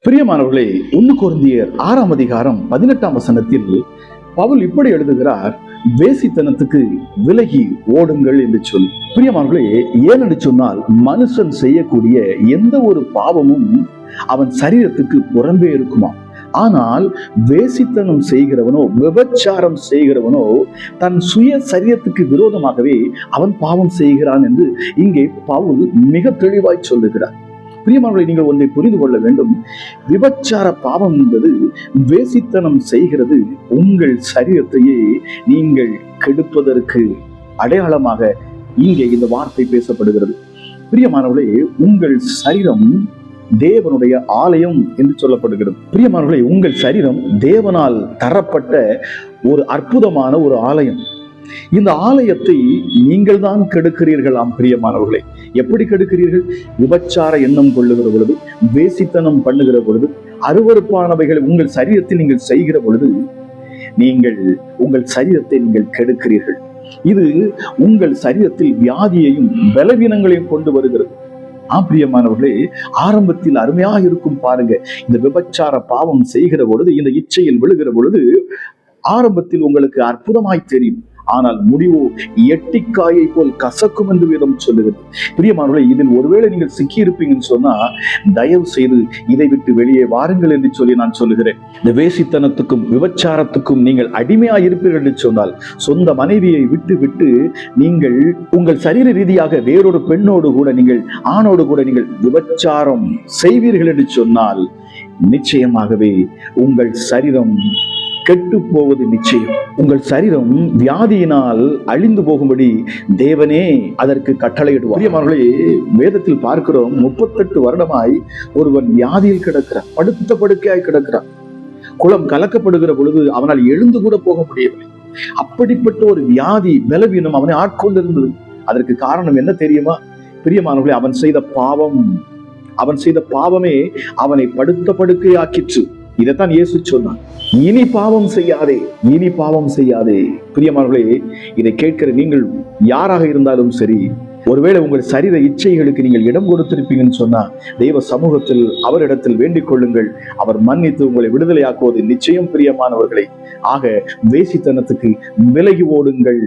பிரியமானவர்களே, 1 கொரிந்தியர் 6ஆம் அதிகாரம் 18ஆம் வசனத்தில் பவுல் இப்படி எழுதுகிறார், வேசித்தனத்துக்கு விலகி ஓடுங்கள் என்று சொல். பிரியமானவர்களே, ஏனென்று சொன்னால் மனுஷன் செய்யக்கூடிய எந்த ஒரு பாவமும் அவன் சரீரத்துக்கு புறம்பே இருக்குமா. ஆனால் வேசித்தனம் செய்கிறவனோ விபச்சாரம் செய்கிறவனோ தன் சுய சரீரத்துக்கு விரோதமாகவே அவன் பாவம் செய்கிறான் என்று இங்கே பவுல் மிக தெளிவாய் சொல்லுகிறார். பிரியமானவர்களை, நீங்கள் ஒன்றை புரிந்து கொள்ள வேண்டும். விபச்சார பாவம் என்பது வேசித்தனம் செய்கிறது உங்கள் சரீரத்தையே நீங்கள் கெடுப்பதற்கு அடையாளமாக இங்கே இந்த வார்த்தை பேசப்படுகிறது. பிரியமானவர்களே, உங்கள் சரீரம் தேவனுடைய ஆலயம் என்று சொல்லப்படுகிறது. பிரியமானவர்களே, உங்கள் சரீரம் தேவனால் தரப்பட்ட ஒரு அற்புதமான ஒரு ஆலயம். இந்த ஆலயத்தை நீங்கள் தான் கெடுக்கிறீர்களாம். பிரியமானவர்களே, எப்படி கெடுக்கிறீர்கள்? விபச்சார எண்ணம் கொள்ளுகிற பொழுது, வேசித்தனம் பண்ணுகிற பொழுது, அருவருப்பானவைகளை உங்கள் சரீரத்தில் நீங்கள் செய்கிற பொழுது நீங்கள் உங்கள் சரீரத்தை நீங்கள் கெடுக்கிறீர்கள். இது உங்கள் சரீரத்தில் வியாதியையும் பலவீனங்களையும் கொண்டு வருகிறது. பிரியமானவர்களே, ஆரம்பத்தில் அருமையாக இருக்கும் பாருங்க. இந்த விபச்சார பாவம் செய்கிற பொழுது, இந்த இச்சையில் விழுகிற பொழுது ஆரம்பத்தில் உங்களுக்கு அற்புதமாய் தெரியும். ஆனால் முடிவோ எட்டிக்காயை போல் கசக்கும் என்று வேதம் சொல்லுகிறது. பிரியமானவர்களே, இதில் ஒருவேளை நீங்கள் சிக்கி இருப்பீங்கன்னு சொன்னா தயவு செய்து இதை விட்டு வெளியே வாருங்கள் என்று சொல்லி நான் சொல்லுகிறேன். இந்த வேசித்தனத்துக்கும் விபச்சாரத்துக்கும் நீங்கள் அடிமையா இருப்பீர்கள் என்று சொன்னால், சொந்த மனைவியை விட்டு விட்டு நீங்கள் உங்கள் சரீர ரீதியாக வேறொரு பெண்ணோடு கூட, நீங்கள் ஆணோடு கூட நீங்கள் விபச்சாரம் செய்வீர்கள் என்று சொன்னால் நிச்சயமாகவே உங்கள் சரீரம் கெட்டு போவது நிச்சயம். உங்கள் சரீரம் வியாதியினால் அழிந்து போகும்படி தேவனே அதற்கு கட்டளையிடுவார். பிரியமானவர்களே, வேதத்தில் பார்க்கிறோம், 38 வருடமாய் ஒருவன் வியாதியில் கிடக்கிறான், படுத்த படுக்கையாய் கிடக்கிறான். குளம் கலக்கப்படுகிற பொழுது அவனால் எழுந்து கூட போக முடியவில்லை. அப்படிப்பட்ட ஒரு வியாதி பலவீனம் அவனை ஆட்கொண்டிருந்தது. அதற்கு காரணம் என்ன தெரியுமா? பிரியமானவர்களே, அவன் செய்த பாவமே அவனை படுத்த படுக்கையாக்கிற்று. இதைத்தான் இயேசு சொன்னார், இனி பாவம் செய்யாதே, இனி பாவம் செய்யாதே. பிரியமானவர்களே, இதை கேட்கிற நீங்கள் யாராக இருந்தாலும் சரி, ஒருவேளை உங்கள் சரீர இச்சைகளுக்கு நீங்கள் இடம் கொடுத்திருப்பீங்கன்னு சொன்னா தெய்வ சமூகத்தில் அவரிடத்தில் வேண்டிக் கொள்ளுங்கள். அவர் மன்னித்து உங்களை விடுதலையாக்குவது நிச்சயம். பிரியமானவர்களை, ஆக வேசித்தனத்துக்கு விலகி ஓடுங்கள்.